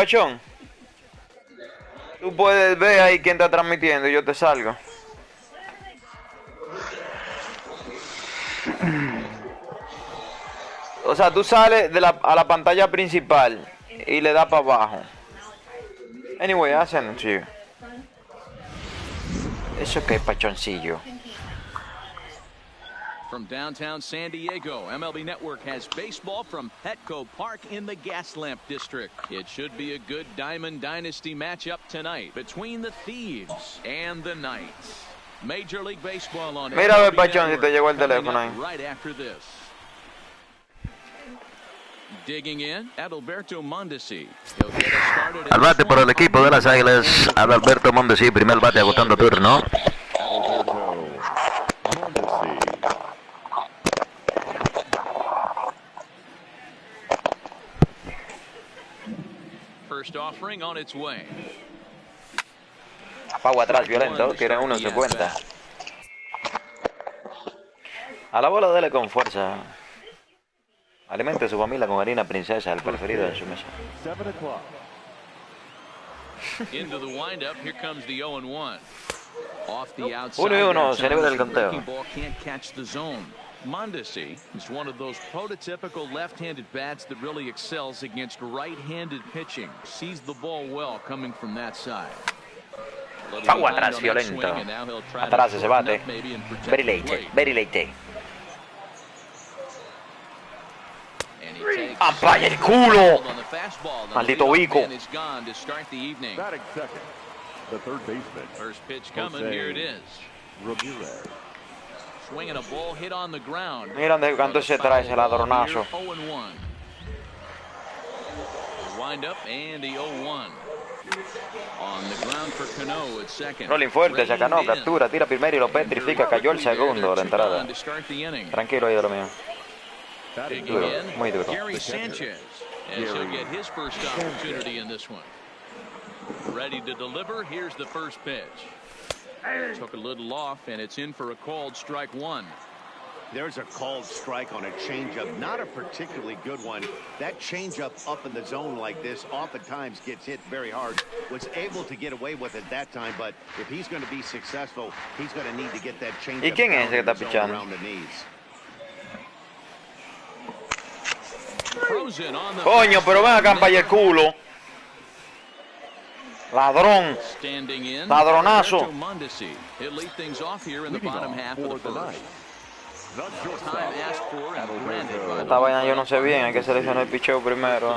Pachón, tú puedes ver ahí quién está transmitiendo y yo te salgo. O sea, tú sales de a la pantalla principal y le das para abajo. Anyway, hacen, sí. Eso que es pachoncillo. From downtown San Diego, MLB Network has baseball from Petco Park in the Gaslamp District. It should be a good Diamond Dynasty matchup tonight between the Thieves and the Knights. Major League Baseball on Mira a ver, MLB Pachón, si te llegó el Network teléfono ahí. right after this. Digging in, Adalberto Mondesi. He'll get us started. Al bate por el equipo de las Águilas, Adalberto Mondesi, primer bate agotando turno. First offering on its way. Apago atrás, violento, tiene uno en su cuenta. A la bola dele con fuerza. Alimente su familia con harina princesa, el preferido en su mesa. Into the windup, here comes the 0-1. Off the outside. 1-1, se libra el conteo. Ball can't catch the zone. Mondesi is one of those prototypical left-handed bats that really excels against right-handed pitching. Sees the ball well coming from that side. Pau atrás, violento. Atrás ese bate. Very late, very late. ¡Ampaya el culo! Maldito bico. First pitch coming, here it is. Swinging a ball hit on the ground. Mira de cuánto se trae ese ladronazo. Wind up and the 0-1. On the ground for Cano at second. Rolling fuerte, se Cano, captura, tira primero y lo petrifica. Cayó el segundo de la entrada. Tranquilo ahí de lo mío. Duro, muy duro. Gary Sanchez, as he'll get his first opportunity in this one. Ready to deliver. Here's the first pitch. Took a little off, and it's in for a called strike one. There's a called strike on a changeup, not a particularly good one. That changeup up in the zone like this oftentimes gets hit very hard. Was able to get away with it that time, but if he's going to be successful, he's going to need to get that changeup ¿Y quién es ese que está pichando? around the knees. Coño, pero ven acá, ampaya el culo. Ladrón. Ladronazo. Esta vaina yo no sé bien, hay que seleccionar el picheo primero.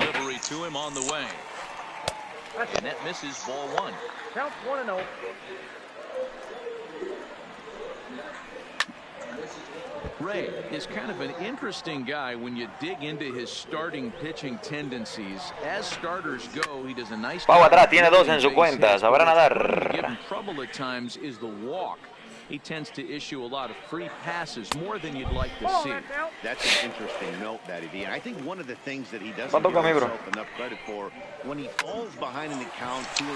Ray is kind of an interesting guy when you dig into his starting pitching tendencies. As starters go, he does a nice Pau atrás, tiene dos en su cuenta, sabrá nadar. Trouble at times is the walk. He tends to issue a lot of free passes, more than you'd like to see. That's an interesting note, Matty D. And I think one of the things that he doesn't give himself enough credit for, when he falls behind in the count, 2-1,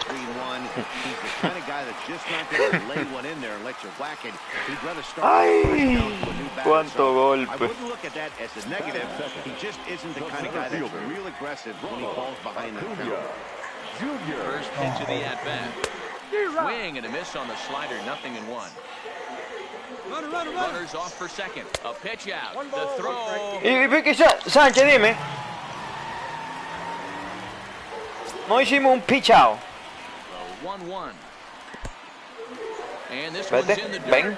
3-1, he's the kind of guy that's just not going to lay one in there and let you whack it. He'd rather start with a new batter. So I wouldn't look at that as a negative. He just isn't the kind of guy that's real aggressive when he falls behind in the count. First pitch of the at-bat. Swing and a miss on the slider, 0-1. Runners off for second. A pitch out. The throw. Y Sánchez, dime. No hicimos un pitch out. 1-1. And this one's in the dirt. Ven.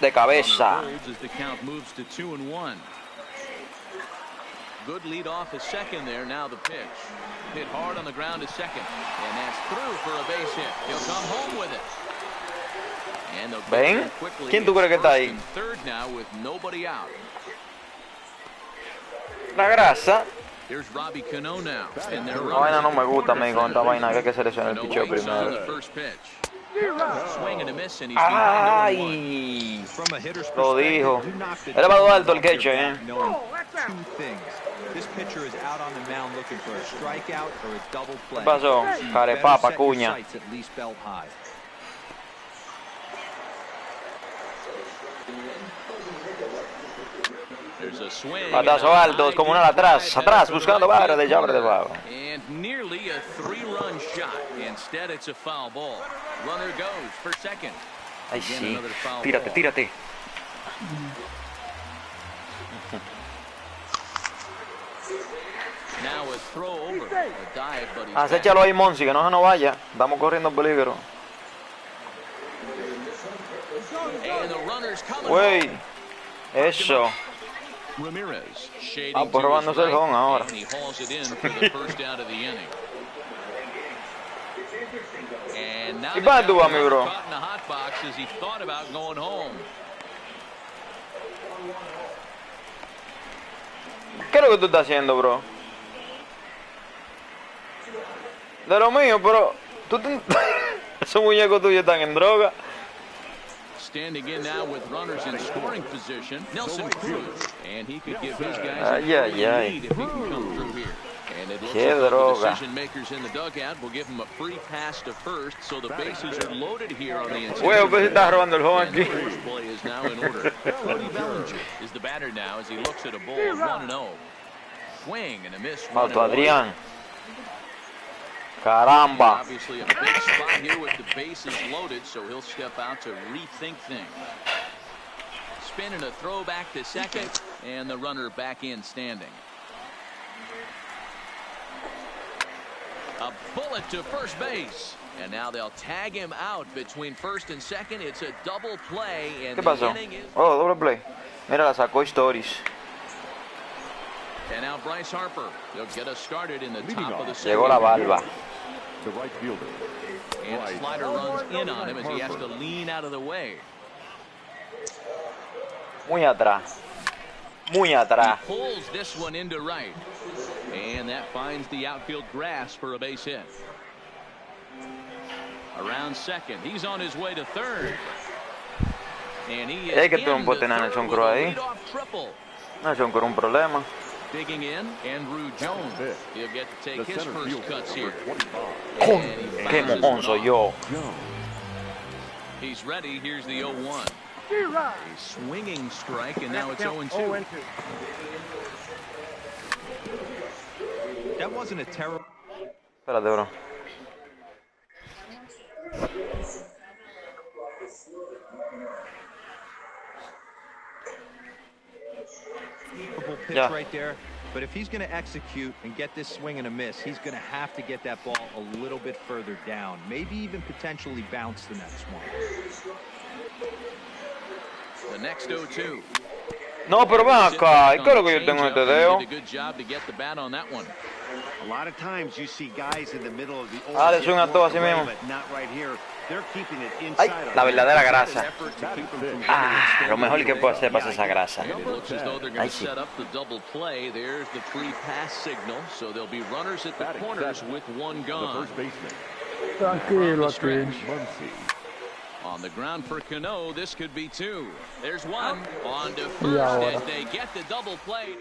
De cabeza. As the count moves to 2-1. Good lead off a second there. Now the pitch. Hit hard on the ground to second. And that's through for a base hit. He'll come home with it. And ¿Ven? ¿Quién tú crees que está ahí? Third now with nobody out. La grasa. Here's Robbie Cano now. La vaina no me gusta, me con esta vaina que hay que seleccionar el picheo primero. Swing and a miss, and he's Ay, lo dijo. Era para alto el queche, This pitcher is out on the mound looking for a strikeout or a double play. ¿Qué pasó? Carepapa, cuña. At least belt high. There's Here's a swing. Batazo alto, como una atrás, buscando barra de llave de abajo. And nearly a 3-run shot. Instead, it's a foul ball. Runner goes for second. Ay, sí. Tírate. Now a throw over. A dive, but he's Acéchalo ahí, Monsi, que no se nos vaya. Estamos corriendo peligro. And the runner's coming. Güey. Eso. Ramirez shading Pues to his robándose el home ahora. and he hauls it in for the first out of the inning. And now ¿Y para tú, mi bro? caught in the hot box as he thought about going home. ¿Qué es lo que tú estás haciendo, bro? De lo mío, pero tú esos muñecos tuyos están en droga. Standing in now with runners in scoring position, Nelson Cruz, and he could give his guys a lead if he can come through here. And it looks Qué like the droga. decision makers in the dugout will give him a free pass to first, so the bases are loaded here on the inside. Güey, pues estás robando el home And the aquí. first play is now in order. Cody Bellinger is the batter now as he looks at a ball of 1-0. Swing and a miss. Auto Adrián. Caramba. Obviously a big spot here with the bases loaded, so he'll step out to rethink things. Spin and a throw back to second, and the runner back in standing. A bullet to first base, and now they'll tag him out between first and second. It's a double play, and ¿Qué the pasó? inning is... Oh, doble play. Mira, la sacó Stories. And now Bryce Harper. They'll get us started in the top of the Llegó la barba. The right fielder. And a slider runs in on him as he has to lean out of the way. Muy atrás. Muy atrás. He pulls this one into right. And that finds the outfield grass for a base hit. Around second. He's on his way to third. And he is Que tú no puedes tener a Nelson Cruz ahí. Nelson Cruz un problema. Digging in, Andrew Jones. He'll get to take his first cuts here. Qué mojón soy yo. He's ready. Here's the 0-1. A swinging strike, and now it's 0-2. That wasn't a terrible. Espérate, bro. Pitch Yeah. right there. But if he's going to execute and get this swing and a miss, he's going to have to get that ball a little bit further down. Maybe even potentially bounce the next one. The next 0-2. No, pero ven acá. ¿Y qué es lo que yo tengo en este dedo? Did a good job to get the bat on that one. A lot of times you see guys in the middle of the Le suena todo así mismo. but not right here. They're keeping it Ay, inside. la verdadera grasa. Lo mejor que puedo puedo hacer para esa grasa. And it looks as though they're going Ay, to sí. set up the double play. There's the free pass signal. So there'll be runners at the corners with one The gone. first baseman. Tranquilo aquí. Muncy. On the ground for Cano, this could be two. There's one. On to Y first ahora. as they get the double play.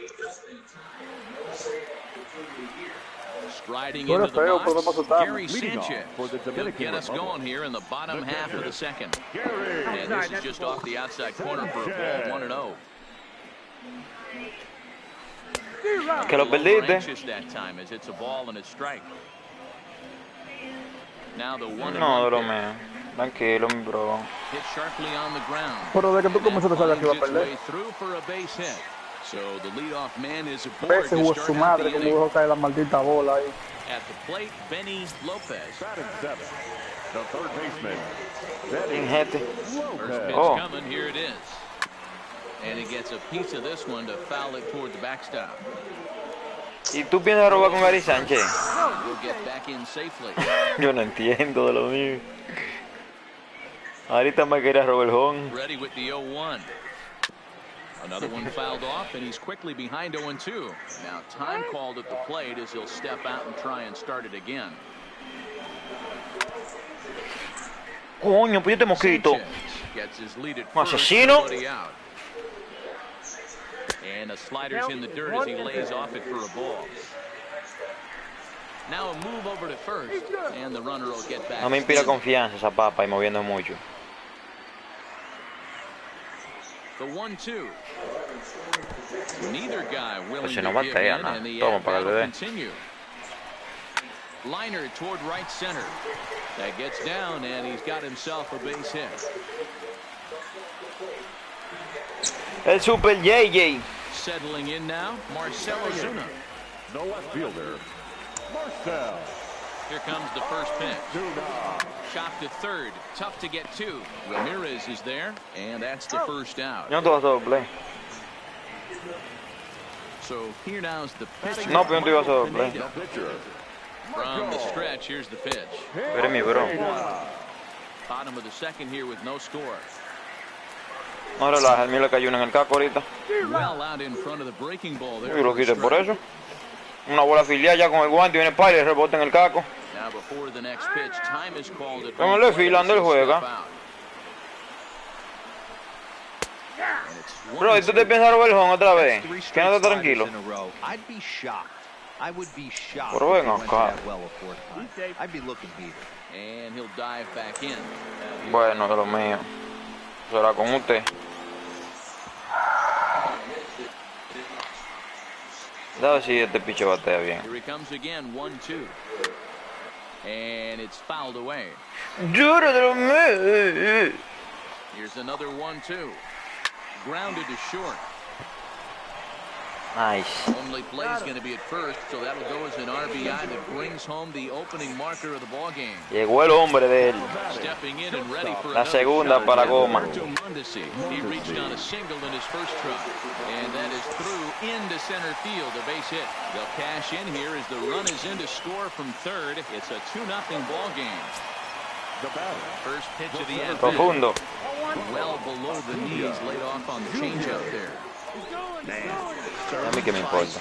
Striding Tú into eres the feo, pero no box, pasó Gary Leading off Sanchez. for the He'll Dominican get us Republic. going here in the bottom The half of the catcher, second. Gary And this is just off the outside corner for a ball, 1-0. Que lo A little more perdiste. anxious that time as it's a ball and a strike. Now the 1-1 No, pitch. bromeo. Tranquilo, mi bro. Hit sharply on the ground. Pero de que tú And that comenzaste a saber que iba a finds its perder. way through for a base hit. So the leadoff man is aboard Ese to jugó start su out madre the como inning. dejó caer la maldita bola ahí. At the plate, Benny Lopez. Batting seventh. The third baseman. Sin gente. First pitch Oh. coming, here it is. And he gets a piece of this one to foul it toward the backstop. ¿Y tú piensas robar con Gary Sánchez? We'll get back in safely. Yo no entiendo de lo mío. Ahorita me quería robar el home. Ready with the 0-1. Another one fouled off, and he's quickly behind 0-2. Now time called at the plate as he'll step out and try and start it again. Coño, pues yo te mosquito. Sanchez gets his lead at Un first, asesino. nobody out. And a slider's in the dirt as he lays off it for a ball. Now a move over to first, and the runner will get back. No me inspira confianza esa papa y moviendo mucho. The 1-2. Neither guy willing Pues si to no give batea, in, no. and the Toma para battle el bebé. continue. Liner toward right center. That gets down, and he's got himself a base hit. El Super JJ. Settling in now, Marcell Ozuna. The left fielder, Marcell. Here comes the first pitch. Chop to third. Tough to get to. Ramirez is there, and that's the first out. Yo no te vas a hacer doble. So here now's the pitch. No, pero yo no te iba a hacer doble. The pitcher, From the stretch, here's the pitch. Eres mi bro. Bottom of the second here with no score. No relaja, el mío le cayó una en el caco ahorita. Well out in front of the breaking ball there. Yo lo quité por eso. Una bola filial ya con el guante y viene para y rebota en el caco. Now before the next pitch, time is called at Como le filando el juega. Bro, ¿y tú te piensas robar el home otra vez? Quédate tranquilo. I'd be shocked. I would be shocked. Pero ven if he went acá. that well a fourth time. I'd be looking beat. And he'll dive back in. Bueno, de lo mío. Será con usted. A ver si este piche batea bien. Here he comes again, 1-2. And it's fouled away. Duro de lo mío. Here's another 1-2. Grounded to short. Nice. Only play is going to be at first, so that'll go as an RBI that brings home the opening marker of the ball game. Llegó el hombre de él. Stepping in and ready for La segunda para Goma. He reached on a single in his first try, and that is through into center field, a base hit. They'll cash in here as the run is in to score from third. It's a 2-0 ball game. the batter. First pitch of the at-bat. Profundo. Well below the knees, laid off on the changeup there. A mí que me importa.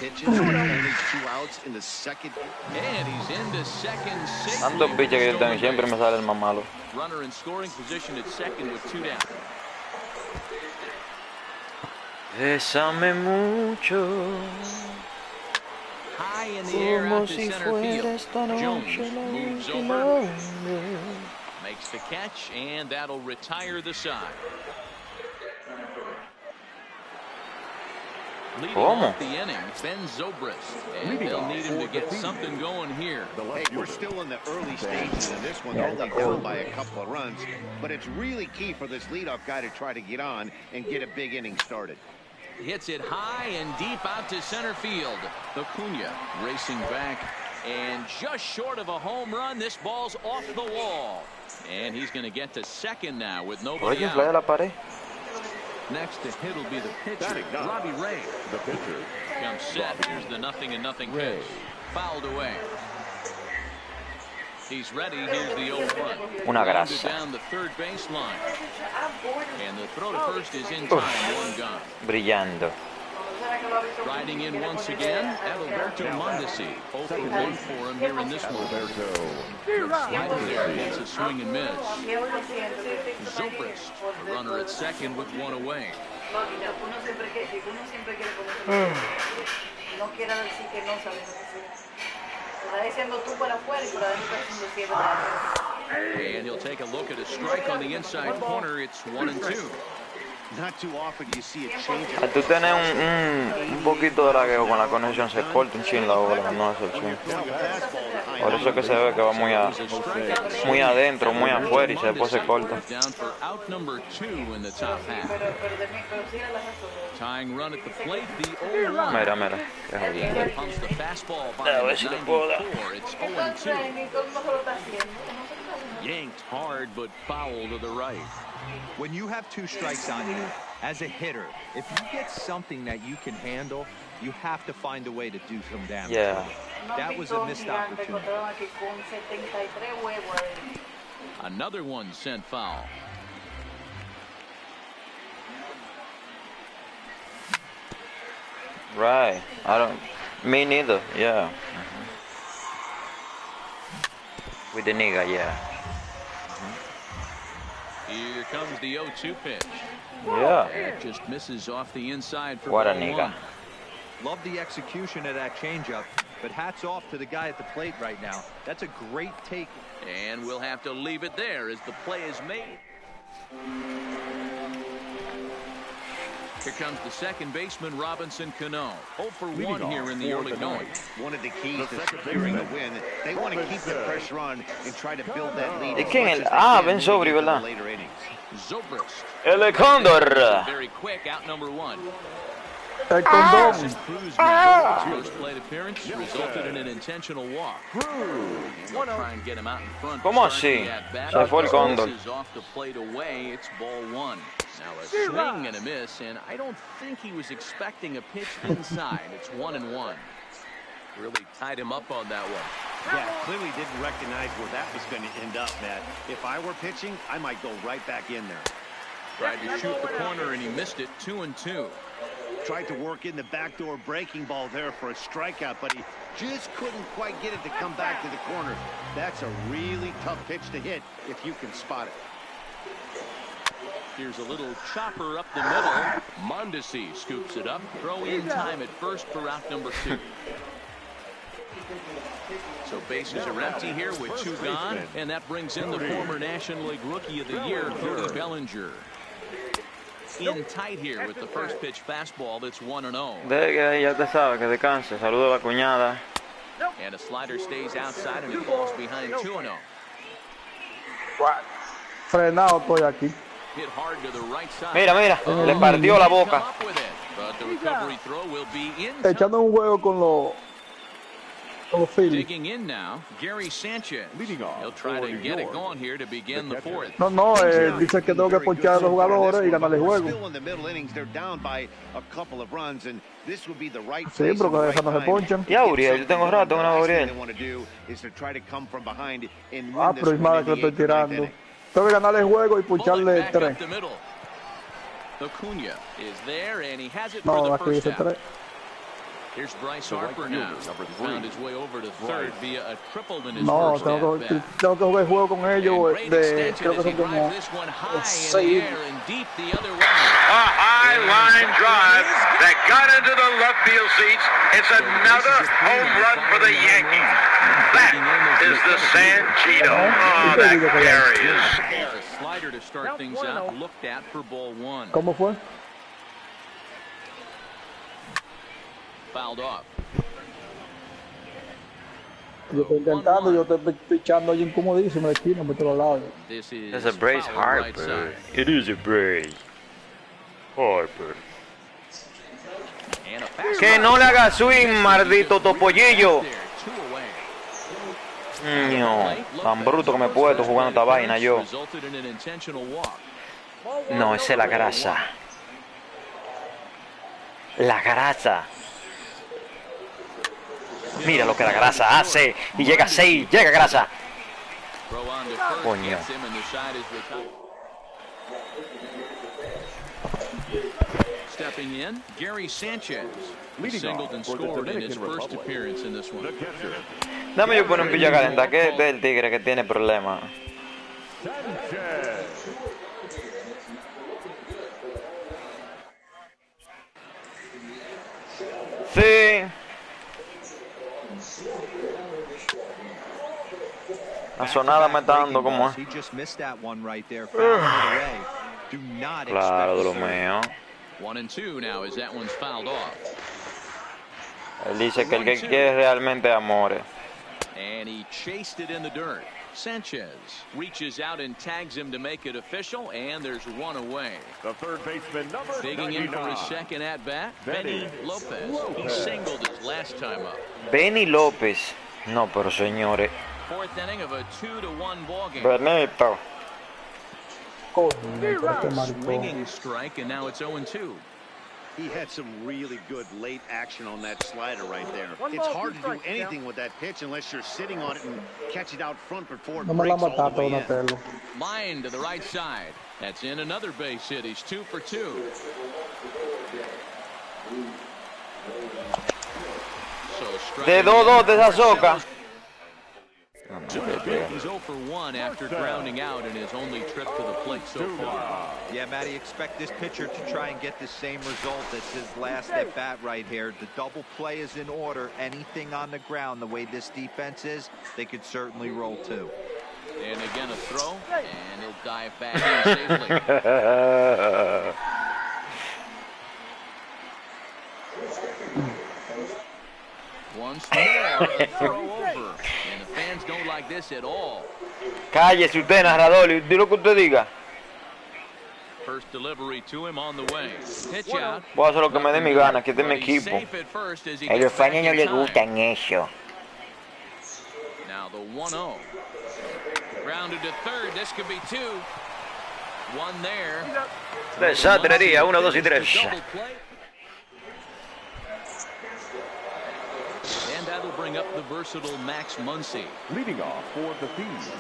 And he's into second safely. Tantos piches que yo tengo, siempre me sale el más malo. Runner in scoring position at second with 2 down. Bésame mucho. High in the air out to center field. Jones moves over, makes the catch, and that'll retire the side. Leading off the inning, Ben Zobrist, and they'll need him to get something going here. Hey, we're still in the early stages of this one, only down by a couple of runs, but it's really key for this leadoff guy to try to get on and get a big inning started. Hits it high and deep out to center field. Acuna racing back, and just short of a home run, this ball's off the wall. And he's going to get to second now with nobody Oye, fly de out. la pared. Next to hit will be the pitcher, Robbie Ray. The pitcher. Comes set. Here's the 0-0 pitch. Fouled away. He's ready. Here's the 0-1. Una Grounded grasa. down the third baseline. And the throw to first is in time. One gone. Brillando. Riding in once again, Adalberto Mondesi. 0-1 for him here in this one. Slider there gets a swing and miss. Zobrist, the runner at second with one away. And he'll take a look at a strike on the inside corner. It's 1-2. Not too often you see a change. Al tú tener un poquito de lagueo con la conexión, se corta un chin la bola, no hace el swing. Por eso es que se ve que va muy adentro, muy afuera y después se corta. Down for out number 2 in the top half. Tying run at the plate, the 0-1. Mira, mira. Qué jodido. Pumps the fastball by A ver si le puedo dar. 94. It's 0-2. Yanked hard, but foul to the right. When you have 2 strikes on you, as a hitter, if you get something that you can handle, you have to find a way to do some damage. Yeah. That was a missed opportunity. Another one sent foul. Right. Me neither. Yeah. With the nigga, yeah. Here comes the 0-2 pitch. Yeah. That just misses off the inside for What a ball nigga. 1. Love the execution of that changeup, but hats off to the guy at the plate right now. That's a great take. And we'll have to leave it there as the play is made. Here comes the second baseman, Robinson Cano. 0 for 1 here in the early going. One of the keys to securing a win, they want to keep the pressure on and try to build that lead. ¿Y quién es? Ah, Ben Sobri, ¿verdad? Zobrist. El Cóndor. Very quick, out number 1. El condón. First plate appearance resulted in an intentional walk. Try and get him out in front. ¿Cómo así? Se fue el Cóndor. Off the plate away, it's ball 1. Now a swing and a miss, and I don't think he was expecting a pitch inside. It's 1-1. Really tied him up on that one. Yeah, clearly didn't recognize where that was going to end up, Matt. If I were pitching, I might go right back in there. Tried to shoot the corner, and he missed it. 2-2. Tried to work in the backdoor breaking ball there for a strikeout, but he just couldn't quite get it to come back to the corner. That's a really tough pitch to hit if you can spot it. Here's a little chopper up the middle. Mondesi scoops it up. Throw in time at first for out number 2. So bases are empty here with 2 gone, and that brings in the former National League Rookie of the Year, Cody Bellinger. In tight here with the first pitch fastball that's 1-0. Ya te sabes que descanse. Saludo a la cuñada. And a slider stays outside and it falls behind 2-0. Frenado estoy aquí. Hit hard to the right side. Mira, mira, le partió la boca. But the recovery throw will be in. Echando un juego con los Phillies. Digging in now, Gary Sanchez. He'll try to get it going here to begin the 4th. No, dice que tengo que ponchar a los jugadores y ganar el juego. Sí, pero que esa no se ponchan. Y Auriel, yo tengo rato con Auriel. Pero es más que lo estoy tirando. Tengo que ganar el juego y puncharle 3. Acuna is there and he has it No, for the aquí dice first 3. out. Here's Bryce Harper now. Found his way over to third via a triple in his No, first tengo at que bat. jugar el juego con ellos Great de extension creo as que he son como drives this one high in the 6. air and deep the other way. A high line drive that got into the left field seats. It's another home run for the Yankees. That is the Sanchito. Oh, that carries. A slider to start things out, looked at for ball 1. ¿Cómo fue? Fouled off. Yo estoy intentando, yo estoy pichando allí incomodísimo de esquina por todos lados. This is It's a Bryce foul on the right Harper. side. It is a Bryce Harper. And a fast Que no le haga swing, maldito topollillo. there, 2 away. No, tan bruto que me he puesto jugando esta vaina yo. Resulted in an intentional walk. No, esa es la grasa. La grasa. Mira lo que la grasa hace. Y llega a 6. Llega grasa. Throw on to first, Coño. gets him, and the side is retired. Stepping in, Gary Sanchez. Singled and scored in his first appearance in this one. Dame yo poner un pillo calenta. Que este es el tigre que tiene problemas. Sí. La sonada me está dando como es. He just missed that one right there. Fouled it away. Do not Claro, de lo expect mío. 1-2 now as that one's fouled off. Él dice que el que quiere realmente amores. And he chased it in the dirt. Sanchez reaches out and tags him to make it official, and there's 1 away. The third baseman, number Digging in for his 99. second at-bat, Benny Lopez. He singled his last time up. Benny López. No, pero señores. 4th inning of a 2-1 ball game. Benito. Swinging strike, and now it's 0-2. He had some really good late action on that slider right there. It's hard to do anything with that pitch unless you're sitting on it and catch it out front before it No me la breaks all mataste the way una in. pelo. Line to the right side. That's in another base hit. He's 2 for 2. So De 2-2 de esa soca. He's 0 for 1 after grounding out in his only trip to the plate so far. Yeah, Matty, expect this pitcher to try and get the same result as his last at-bat right here. The double play is in order. Anything on the ground, the way this defense is, they could certainly roll too. And again a throw, and he'll dive back in safely. Once more, a throw over. And the fans don't like this at all. Cállese usted, narrador, y di lo que usted diga. First delivery to him on the way. Pitch out. Voy a hacer lo que me dé mi gana, que este es mi equipo. A los fans no les gustan eso. Now the 1-0. Grounded to third. This could be two. One there. Desatrería, 1, 2 y 3. And that'll bring up the versatile Max Muncy. Leading off for the Thieves.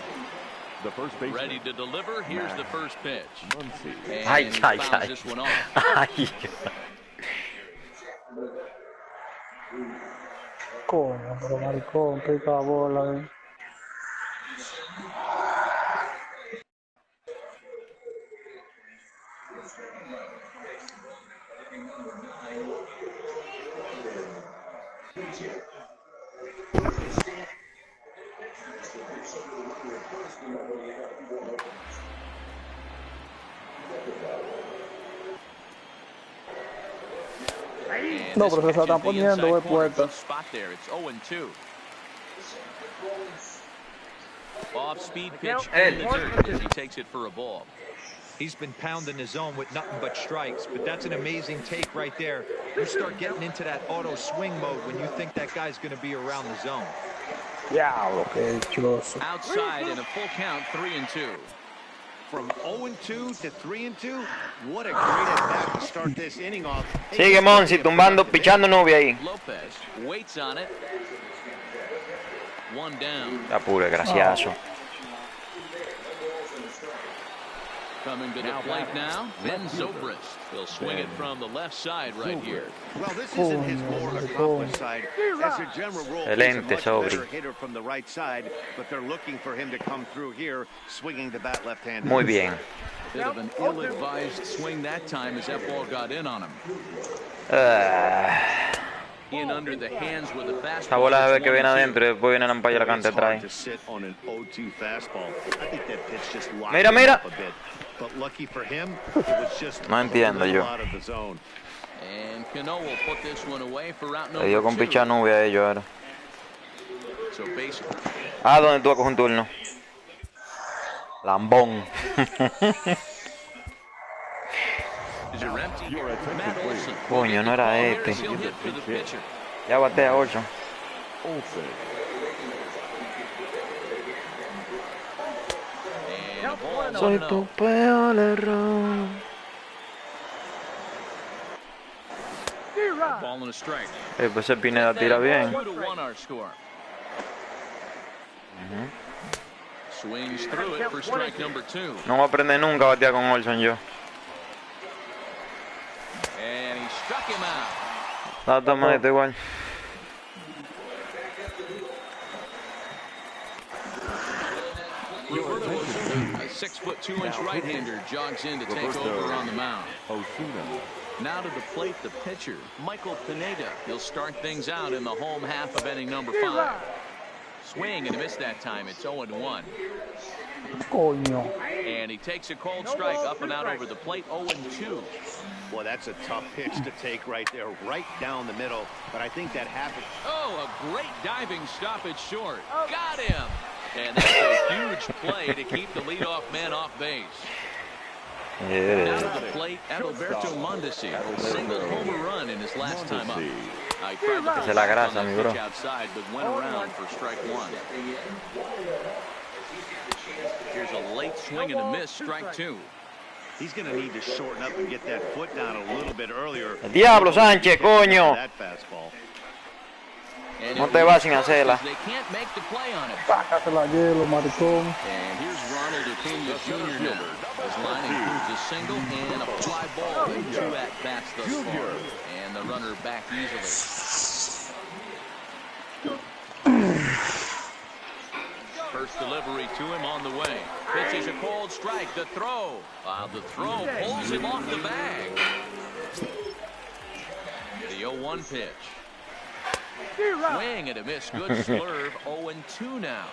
The first baseman. Ready to deliver. Here's the first pitch. Muncy. And he fouls this one off. Ay. Coño, pero maricón, qué bola, No, pero se están poniendo de puerta. Off-speed pitch in the dirt as he takes it for a ball. He's been pounding his zone with nothing but strikes, but that's an amazing take right there. You start getting into that auto swing mode when you think that guy's going to be around the zone. Diablo, qué chuloso. Outside in a full count, 3-2. From 0-2 to 3-2, what a great at-bat to start this inning off. Sigue Monsi tumbando, pichando novia ahí. Lopez waits on it. One down. Apure, gracioso. Coming to the plate now, Ben Zobrist. He'll swing it from the left side right here. Well, this isn't his more accomplished side. As a general rule, he's a much better hitter from the right side, but they're looking for him to come through here, swinging the bat left-handed. Muy bien. Bit of an ill-advised swing that time as that ball got in on him. In under the hands with a fastball. Esta bola se ve que viene adentro y después viene la ampalla la canta atrás. Mira, mira. No entiendo yo. Le dio con pichar nube a ellos ahora. Ah, ¿dónde tú vas a coger un turno? Lambón. Coño, no era este. Ya batea 8. Soy tu peor error. Pues el Pineda tira bien. No voy a aprender nunca a batear con Olson yo. La toma de igual. A 6'2" right-hander jogs in to take over on the mound. Now to the plate, the pitcher, Michael Pineda. He'll start things out in the home half of inning number 5. Swing and a miss that time. It's 0-1. Coño. And he takes a cold strike up and out over the plate. 0-2. Well, that's a tough pitch to take right there, right down the middle. But I think that happened. Oh, a great diving stoppage short. Got him. And that's a huge play to keep the leadoff man off base. Yeah. Out of the plate, Adalberto Mondesi singled home run in his last time up. I tried to Esa es la grasa, mi bro. outside, but went around for strike 1. Here's a late swing and a miss, strike 2. He's going to need to shorten up and get that foot down a little bit earlier. El diablo, Sánchez, coño. That fastball. No te vas sin hacerla. Sácatela hielo, maricón. And here's Ronald Acuna Jr. now. His line includes a single and a fly ball in 2 at-bats thus far. And the runner back easily. First delivery to him on the way. Pitches a cold strike. The throw. The throw pulls him off the bag. The 0-1 pitch. Swing and a miss. Good slurve. 0-2 now.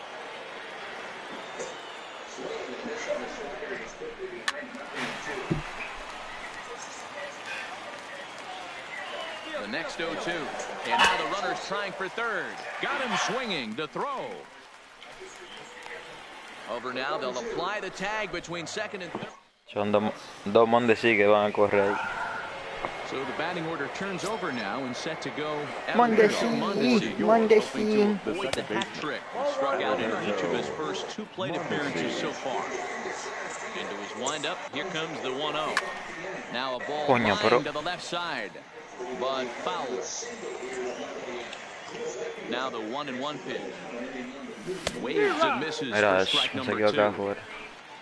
The next 0-2. And now the runner's trying for third. Got him swinging. The throw. Over now, they'll apply the tag between second and third. Son dos Mondesi que van a correr ahí. So the batting order turns over now and set to go. Mondesi. With the hat trick. He struck out in each of his first 2 plate appearances so far. Into his windup. Here comes the 1-0. Now a ball flying to the left side. But foul. Now the 1-1 pitch. Waves and misses for strike number 2.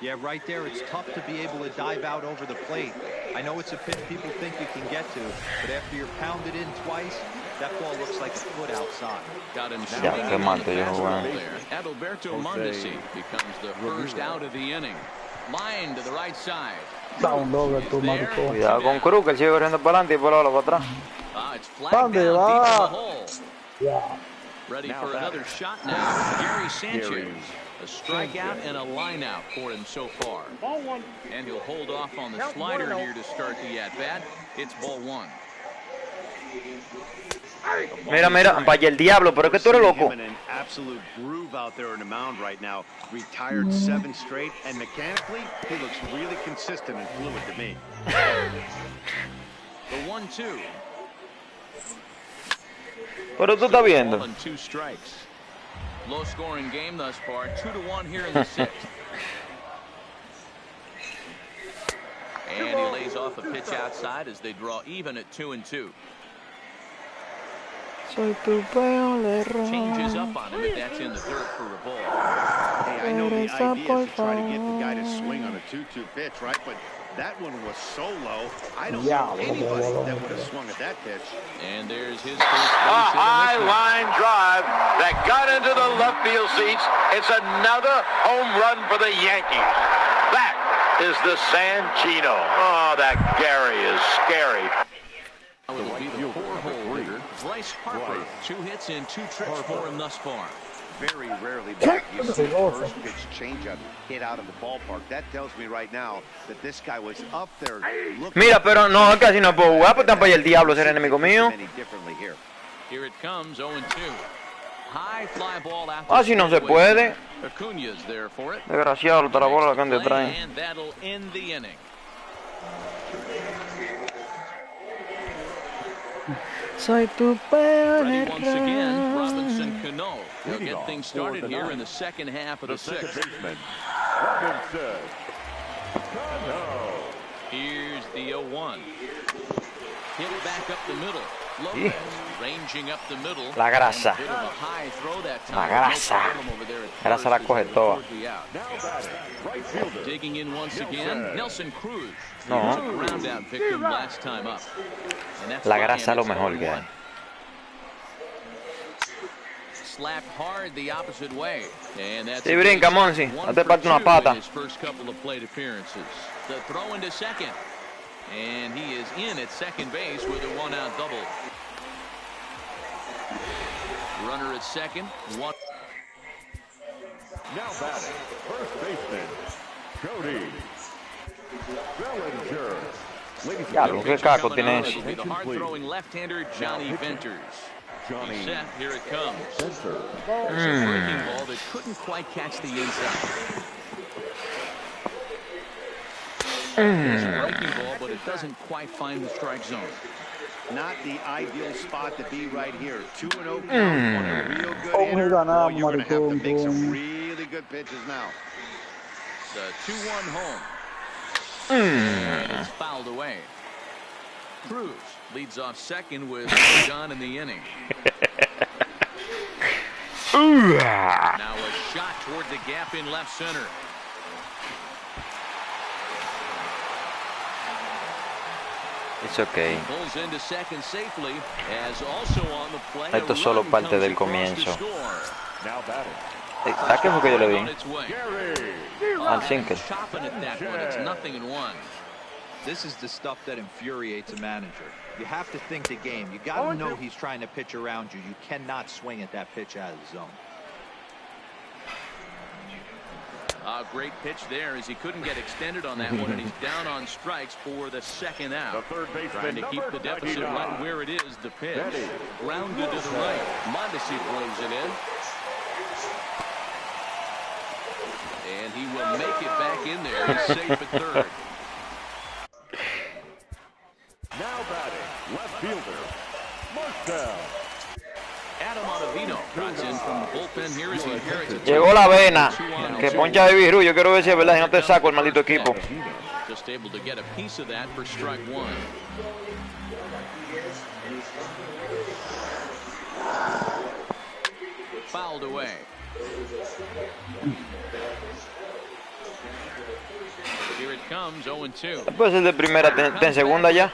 Yeah, right there, it's tough to be able to dive out over the plate. I know it's a pitch people think you can get to, but after you're pounded in twice, that ball looks like a foot outside. Got him swinging on the fastball there. Adalberto Mondesi becomes the first out of the inning. Line to the right side. Cuidado con Cruz, que él sigue corriendo para adelante y por ahora para atrás. It's flagged down deep in the hole. Ready for another shot now. Gary Sanchez. A strikeout and a line out for him so far. And he'll hold off on the slider here to start the at-bat. It's ball 1. Mira, vaya el diablo, pero es que tú eres loco. An absolute groove out there in the mound right now. Retired 7 straight, and mechanically, he looks really consistent and fluid to me. The 1-2. Pero tú estás viendo. 2 strikes. Low scoring game thus far. 2-1 here in the 6th. And he lays off a pitch outside as they draw even at 2-2. Changes up on him if that's in the dirt for a ball. Hey, I know the idea is to try to get the guy to swing on a 2-2 pitch, right? But that one was so low. I don't know anybody that would have swung at that pitch. And there's his A first high line drive that got into the left field seats. It's another home run for the Yankees. That is the San Chino. Oh, that Gary is scary. Will be the 4-hole hitter, Bryce Harper. 2 hits and 2 trips for him thus far. Very rarely back you see the first pitch changeup hit out of the ballpark. That tells me right now that this guy was up there. Mira, pero no, casi no puedo jugar, pues tampoco el diablo ser enemigo mío. Here it comes, 0-2. High fly ball after. Así no se puede. Acuña's there for it. Desgraciado, otra bola la que han detrás. And that'll end the inning. Soy tu peor Ready once again, Robinson Cano. He'll get things started here in the second half of the 6th. Here's the 0-1. Hit back up the middle. Lopez ranging up the middle. La grasa. La grasa. Grasa la coge toda. Digging in once again, Nelson Cruz. No. Ground out victim last time up. La grasa es lo mejor que hay. Slapped hard the opposite way. And that's sí, brinca, Monsi. Hazte parte una pata. His first couple of plate appearances. The throw into second. And he is in at second base with a 1-out double. Runner at second. One. Now batting, first baseman, Cody Bellinger. Ya, lo que caco tiene eso. The hard-throwing left-hander Johnny Venters. He's set. Here it comes. It's a breaking ball that couldn't quite catch the inside. It's a breaking ball, but it doesn't quite find the strike zone. Not the ideal spot to be right here. 2-0 count on a real good hitter. Oh, you're going to have to make some really good pitches now. The 2-1 home. And it's fouled away. Cruz leads off second with John in the inning. Now a shot toward the gap in left center. It's okay. Pulls into second safely, as also on the play. Esto es solo parte del comienzo. Now batting. ¿A qué fue que yo le di? Al sinker. Chopping at that one. It's 0-1. This is the stuff that infuriates a manager. You have to think the game. You got to know he's trying to pitch around you. You cannot swing at that pitch out of the zone. Wow, great pitch there as he couldn't get extended on that one, and he's down on strikes for the second out. The third baseman, Trying to keep the deficit right where it is. The pitch grounded to the right. Mondesi brings it in, and he will make it back in there. He's safe at third. Now batting, left fielder, Marcel. Adam Ottavino drops in from the bullpen here as he inherits a Llegó la vena. Que poncha de Virú. Yo quiero ver si es verdad. Si no te saco el maldito equipo. Just able to get a piece of that for strike one. Fouled away. Here it comes, 0-2. Puede ser de primera, ten segunda ya.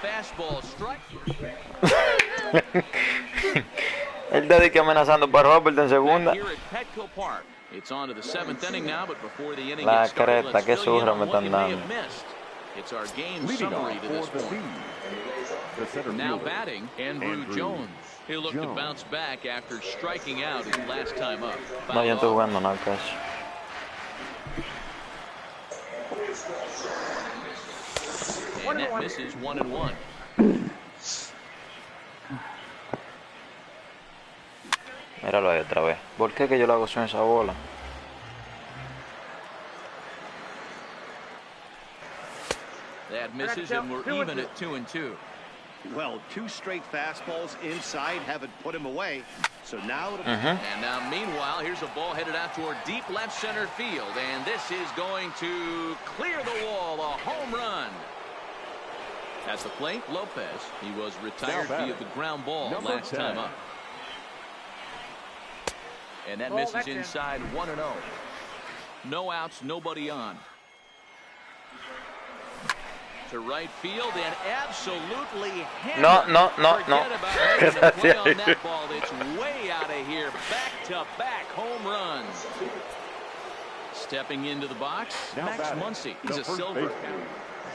Él está de que amenazando para Robert en segunda. La creta, que surra me están dando. Now batting, Andrew Jones. He'll look to bounce back after striking out his last time up. No, yo estoy jugando nada casi. And that misses 1-1. Míralo ahí otra vez. ¿Por qué que yo le hago sin esa bola? That misses, and we're even at 2-2. Well, two straight fastballs inside haven't put him away. So now, and now meanwhile, here's a ball headed out toward deep left center field, and this is going to clear the wall, a home run. At the plate, Lopez. He was retired via the ground ball last time up. And that misses inside 1-0. No outs, nobody on. To right field and absolutely hammered. No. Forget about play on that ball. It's way out of here. Back-to-back home runs. Stepping into the box, Max Muncy. He's a silver.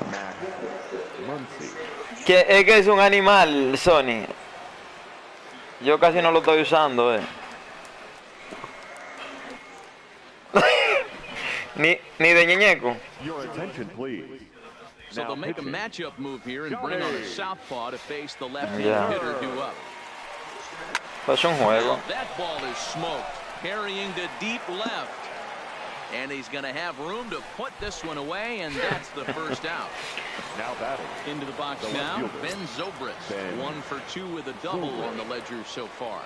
Max Muncy. Que es que es un animal, Sony. Yo casi no lo estoy usando, ni de ñeñeco. Your attention, please. So they'll make a matchup move here and bring on a southpaw to face the left-handed hitter due up. Pues un juego. That ball is smoked, carrying to deep left. And he's going to have room to put this one away, and that's the first out. Now batting. Into the box now, Ben Zobrist. 1 for 2 with a double on the ledger so far.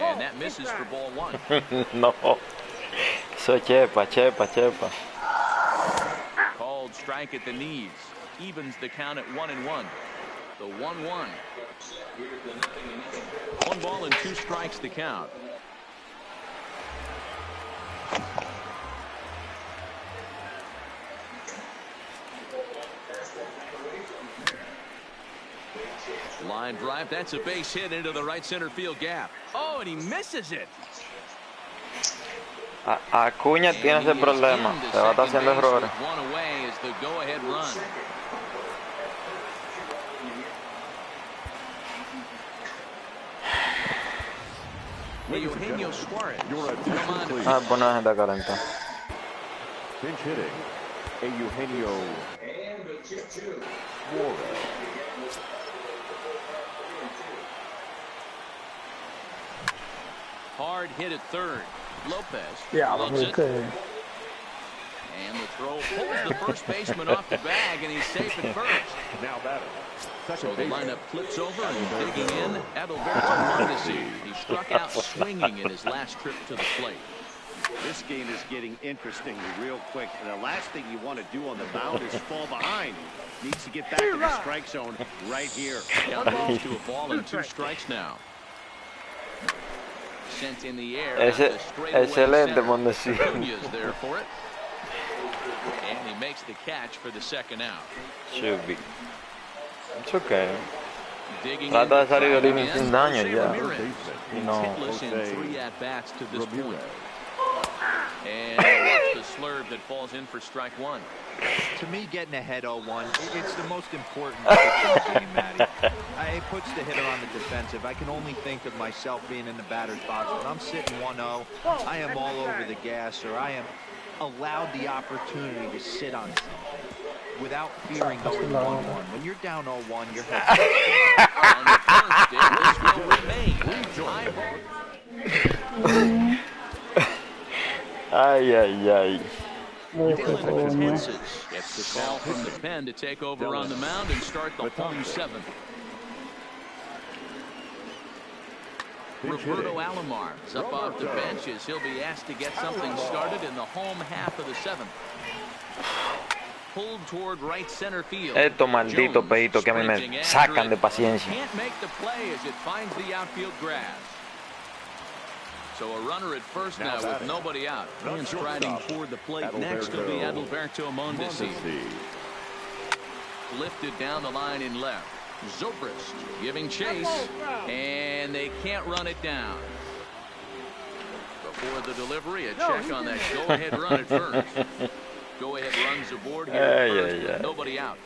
And that misses for ball one. No. So chepa. Called strike at the knees. Evens the count at 1-1. The 1-1. 1 ball and 2 strikes to count. Line drive. That's a base hit into the right center field gap. Oh, and he misses it. Acuña tiene ese problema. Se va a estar haciendo errores. One away is the go-ahead run. Eugenio Suarez. Pues no gente calenta. Pinch hitting. Eugenio Suarez. Hard hit at third. Lopez. Diablo, it. And the throw pulls the first baseman off the bag, and he's safe at first. Now batting. So the lineup flips over and digging in, Adalberto Mondesi. He struck out swinging in his last trip to the plate. This game is getting interesting real quick. And the last thing you want to do on the mound is fall behind. Needs to get back to the strike zone right here. Down moves to a ball and 2 strikes now. Sent in the air. Excelente, Mondesi. There for it. And he makes the catch for the second out. Should be. It's okay. Trata de salir de línea sin daño ya. Hitless in 3 at-bats to this point. And watch the slurve that falls in for strike 1. To me, getting ahead 0-1, it's the most important game, Matty. It puts the hitter on the defensive. I can only think of myself being in the batter's box. When I'm sitting 1-0, I am all over the gas, or I am allowed the opportunity to sit on something without fearing going 1-1. When you're down 0-1, your head's On the first, this will remain. Ay, ay, ay. Dylan Kansas gets the call from the pen to take over on the mound and start the home seventh. Roberto Alomar is up off the bench as he'll be asked to get something started in the home half of the seventh. Pulled toward right center field. Estos malditos peditos que a mí me sacan de paciencia. Can't make the play as it finds the outfield grass. So a runner at first now with nobody out. And striding toward the plate next will be Adalberto Mondesi. Lifted down the line in left. Zobrist giving chase, and they can't run it down. Before the delivery, a check on that go-ahead run at first. Go-ahead runs aboard here at first with nobody out.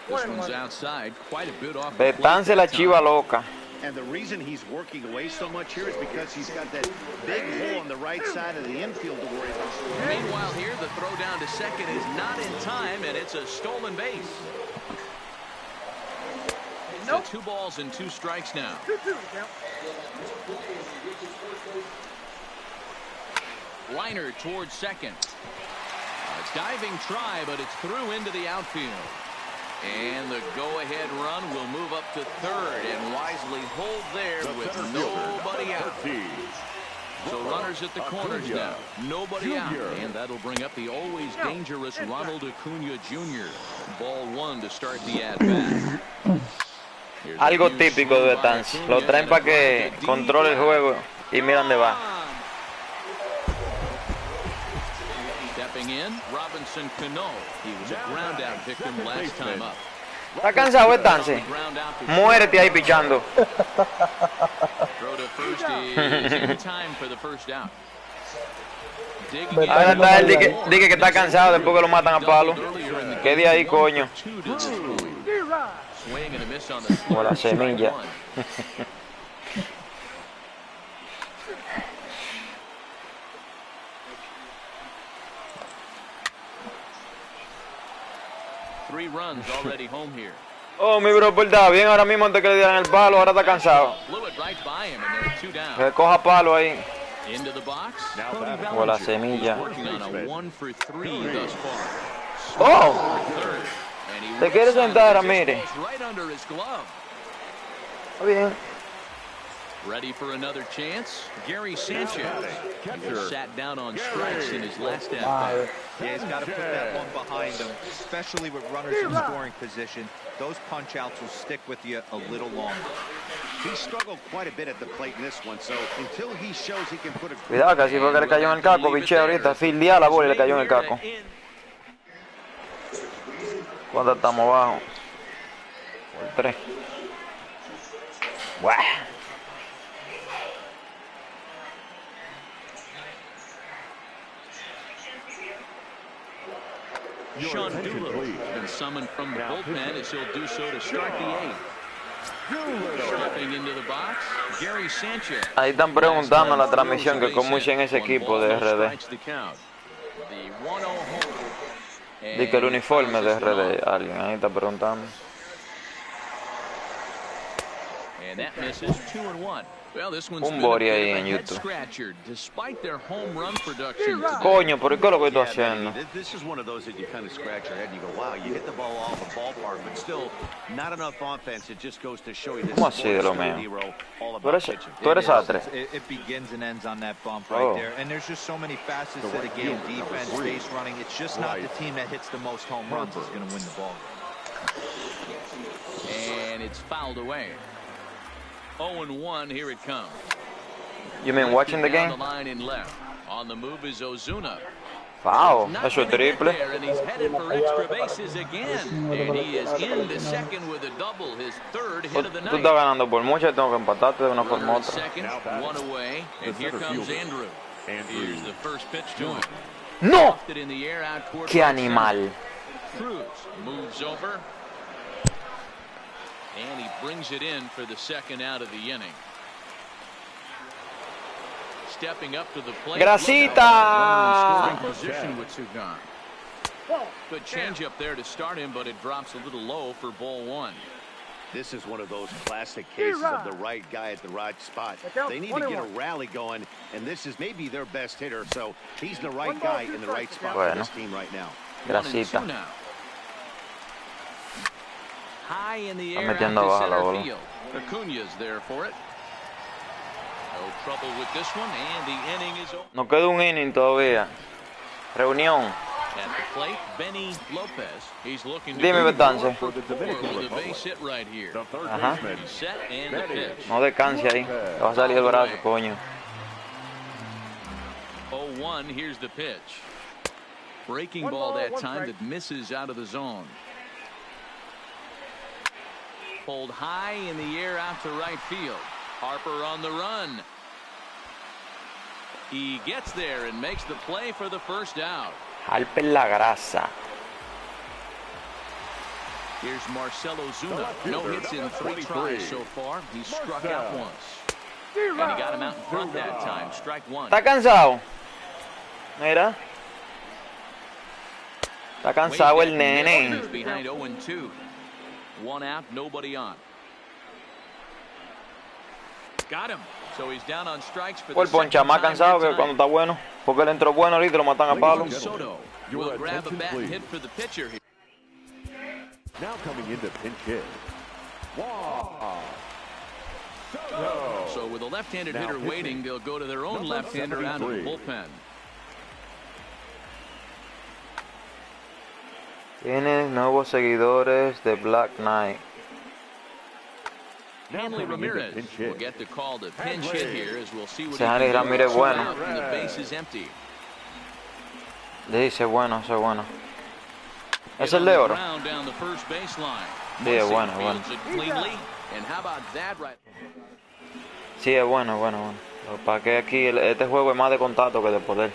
This one's outside, quite a bit off the Betance la chiva loca. And the reason he's working away so much here is because he's got that big hole on the right side of the infield to worry about. Meanwhile here, the throw down to second is not in time, and it's a stolen base. So 2 balls and 2 strikes now. Liner towards second. A diving try, but it's through into the outfield. And the go-ahead run will move up to third and wisely hold there with nobody out. So runners at the corners now. Nobody out. And that'll bring up the always dangerous Ronald Acuna Jr. Ball 1 to start the at-bat. Algo típico de Betance. Lo traen para que controle el juego y mira dónde va. Stepping in, Robinson Cano. He was a ground out victim last time up. ¿Está cansado Betance? Muérete ahí pichando. Throw to first is in time for the first out. Ahora está él, dice que está cansado después que lo matan a palo. ¿Qué de ahí, coño? Por la semilla. Oh, mi bro, está bien ahora mismo antes que le dieran el palo, ahora está cansado. Que coja palo ahí. Por la semilla. Oh, te quieres sentar, mire. Está bien. Ready for another chance? Gary Sanchez. He was sat down on strikes in his last at-bat. Yeah, he's got to put that one behind him, especially with runners in scoring position. Those punch-outs will stick with you a little longer. He struggled quite a bit at the plate in this one, so until he shows he can put a... Cuidado, que así fue que le cayó en el caco, biche ahorita. Fildea la bola y le cayó en el caco. ¿Cuánto estamos abajo? Por 3. Buah. Sean Doolittle has been summoned from the bullpen as he'll do so to start the 8th. Stepping into the box, Gary Sanchez. Ahí están preguntando en la transmisión que cómo hice en ese equipo de RD. Dice que el uniforme de RD, alguien ahí está preguntando. And that misses 2-1. Well, this one's un body ahí en YouTube. Coño, ¿por qué es lo que estoy haciendo? This is one of those that you kind of scratch your head and you go, wow, you hit the ball off the ballpark, but still not enough offense. It just goes to show you this. ¿Cómo así de lo mío? Tú eres atre. It begins and ends on that bump right there. And there's just so many facets to the game. Defense, base running. It's just not the team that hits the most home runs is going to win the ball. And it's fouled away. 0-1, here it comes. You mean watching the game? On the move is Ozuna. Wow, eso es triple. And he's headed for extra bases again. And he is into second with a double, his third hit of the night. Tú estás ganando por mucho, tengo que empatarte de una forma u otra. Second, one away, and here comes Andrew. Here's the first pitch to him. No! ¡Qué animal! Cruz moves over. And he brings it in for the second out of the inning. stepping up to the plate. Grasita. Position with Sugan. Good change up there to start him, but it drops a little low for ball one. This is one of those classic cases of the right guy at the right spot. They need to get a rally going, and this is maybe their best hitter, so he's the right guy in the right spot for this team right now. Grasita. High in the air Está out metiendo to abajo la center bola. field. Acuña's there for it. No trouble with this one, and the inning is over. Nos queda un inning todavía. Reunión. At the plate, Benny Lopez. He's looking to Dime, Betance. For the Dominican with a base Republic, hit right here. the third Ajá. baseman, He's set and the pitch. No descanse ahí. Te va a salir el brazo, coño. 0-1, here's the pitch. Breaking ball that time that misses out of the zone. Pulled high in the air out to right field. Harper on the run. He gets there and makes the play for the first out. Harper la grasa. Here's Marcelo Zuna. No hits in 3 tries so far. He's struck out once. And he got him out in front that time. Strike one. ¿Está cansado? Mira. Está cansado el nene. Behind 0-2. 1 out, nobody on. Got him. So he's down on strikes for the El poncha más cansado que cuando está bueno. Porque él entró bueno ahorita y lo matan a palo. Soto will grab a bat and hit for the pitcher here. now coming into pinch hit. Wow. Soto. So with a left-handed Now hitter pitching. waiting, they'll go to their own Number left-hander out of the 73. bullpen. Tiene nuevos seguidores de Black Knight. Hanley coming into Ramirez pinch will hit. get the call to pinch hit here as we'll see what Ese Hanley he can do. Ramirez Two bueno. out and the base is empty. Le dice bueno, ese es bueno. Es Hit el on de the oro. ground down the first baseline. Sí, es Muncy bueno, bueno. fields it cleanly. And how about that right? Sí, es bueno, bueno, bueno. Lo que pasa es que aquí este juego es más de contacto que de poder.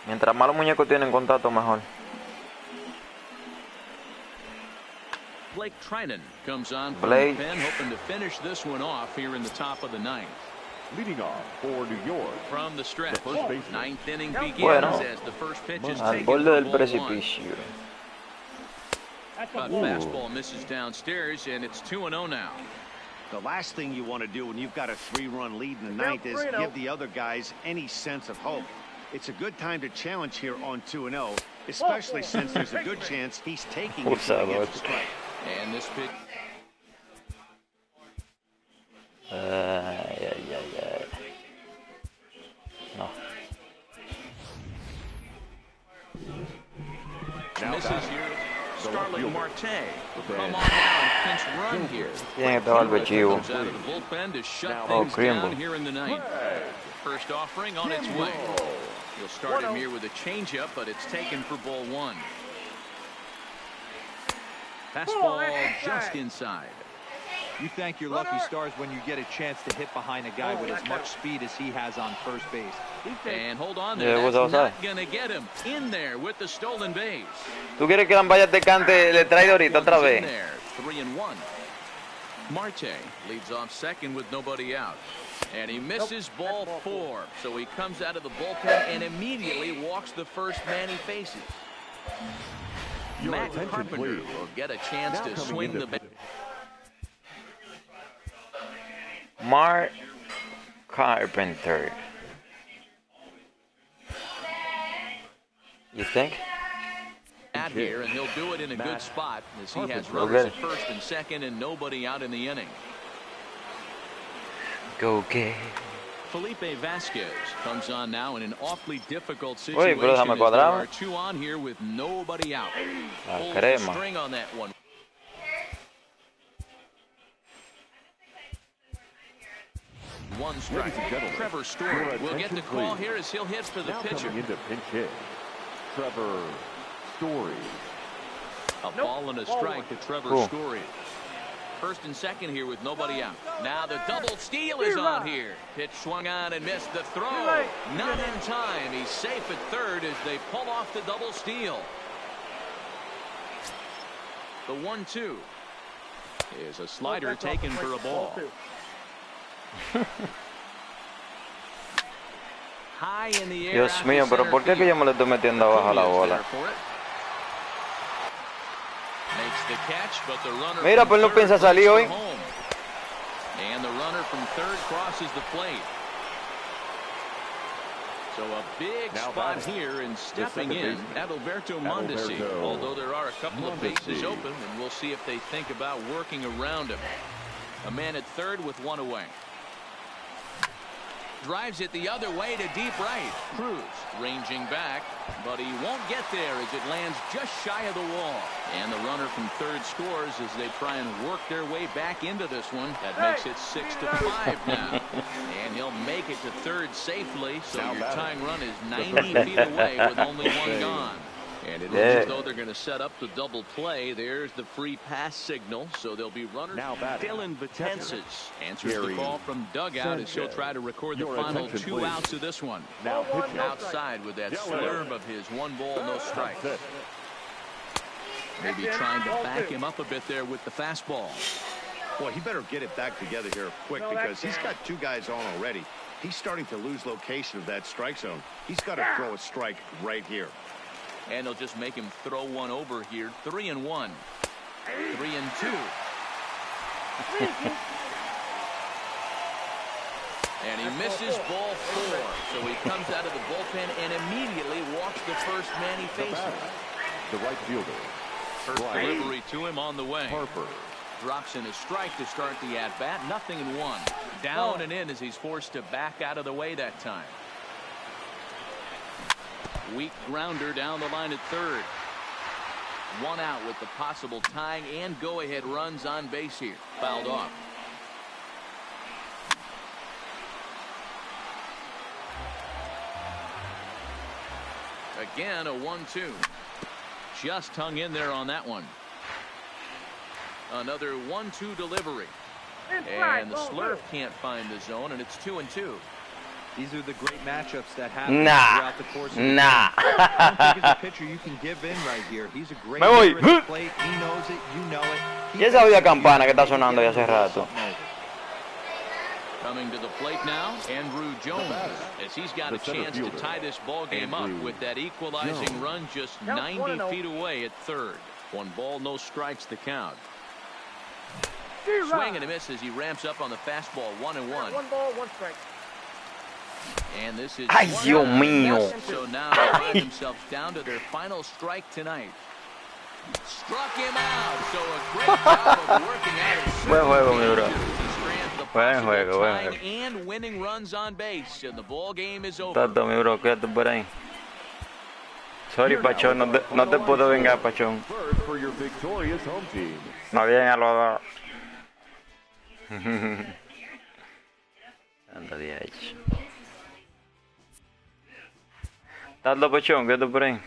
Mientras más los muñecos tienen contacto, mejor. Blake Trinan comes on from Blake. the pen, hoping to finish this one off here in the top of the ninth. Leading off for New York. From the stretch, The first baseman. ninth inning begins Bueno. as the first pitch is Al taken borde for del ball one. precipicio. But fastball misses downstairs, and it's 2-0 now. The last thing you want to do when you've got a 3-run lead in the ninth is give the other guys any sense of hope. It's a good time to challenge here on 2-0, especially since there's a good chance he's taking it Usa, when he gets look. the strike. And this pitch. Ay, ay, ay, ay. No. Now Misses back. here. The Starling left Marte will fielder. come on now and pinch run here. Tiene que estar el chivo. Comes out of the bullpen to shut Now, things Crimble. down here in the ninth. First offering on its way. He'll start him here with a changeup, but it's taken for ball one. Fastball just inside. You thank your lucky stars when you get a chance to hit behind a guy with as much speed as he has on first base. And hold on Yeah, there. it was That's outside. not going to get him in there with the stolen base. ¿Tú quieres que Lambaya te cante le trae de ahorita otra One's in vez? there, 3-1. Marte leads off second with nobody out. And he misses ball four. So he comes out of the bullpen and immediately walks the first man he faces. Your Matt attention, Carpenter please. will get a chance Now to coming swing into the bat. Mark Carpenter. You think? Out here, and he'll do it in a good spot as he has Carpenter. runners Okay. at first and second and nobody out in the inning. Go get. Felipe Vasquez comes on now in an awfully difficult Oye, situation. pero déjame as there cuadrado. are two on here with nobody out. La Pulls the crema. string on that one. One strike. Ladies and gentlemen, Trevor Story your will get the attention, call please. here as he'll hit for the Now pitcher. coming into pinch hit. Trevor Story. A ball and a strike to Trevor Cool. Story. First and second here with nobody out. Now the double steal is on here. Pitch swung on and missed the throw. Not in time. He's safe at third as they pull off the double steal. The 1-2 is a slider taken for a ball. high in the air. Dios mío, pero ¿por qué que yo me le estoy metiendo abajo a la bola? Mira, pues no piensa salir hoy. And the runner from third crosses the plate. So a big spot here, and stepping in, Adalberto Mondesi. Although there are a couple of bases open, and we'll see if they think about working around him. A man at third with one away. Drives it the other way to deep right. Cruz ranging back, but he won't get there as it lands just shy of the wall. And the runner from third scores as they try and work their way back into this one. That makes it 6-5 now. And he'll make it to third safely, so your tying run is 90 feet away with only one gone. And it looks as though they're going to set up the double play. There's the free pass signal, so there'll be runners. Now Dylan Vatensis answers the call from dugout as he'll try to record the final 2 outs of this one. Now Outside with that slurve of his 1 ball, no strike. Maybe trying to back him up a bit there with the fastball. Boy, he better get it back together here quick because he's got 2 guys on already. He's starting to lose location of that strike zone. He's got to throw a strike right here. And they'll just make him throw one over here. 3-1. 3-2. And he misses ball 4. So he comes out of the bullpen and immediately walks the first man he faces. The right fielder. First delivery to him on the way. Harper. Drops in a strike to start the at-bat. 0-1. Down and in as he's forced to back out of the way that time. Weak grounder down the line at third. 1 out with the possible tying and go-ahead runs on base here. Fouled off. Again, a 1-2. Just hung in there on that one. Another 1-2 delivery. And the slurve can't find the zone, and it's 2-2. These are the great matchups that happen throughout the course of the game. I don't think as a pitcher you can give in right here. He's a great hitter at the plate. He knows it. You know it. Y esa olla campana que está sonando ya hace rato. Coming to the plate now, Andrew Jones, as he's got a chance to tie this ball game up with that equalizing run just 90 feet away at third. 1 ball, no strikes the count. Swing and a miss as he ramps up on the fastball. 1-1. 1 ball, 1 strike. And this is Ay, Dios mío. So now they find themselves down to their final strike tonight. Struck him out. So a great job of working out his Buen juego, mi bro. buen juego. And winning runs on base, and the ball game is over. Tato, mi bro, quédate por ahí. Sorry, Pachón, no te puedo vengar, Pachón. No vienen a los dos. Anda de ahí. Tato, Pachón, quédate por ahí.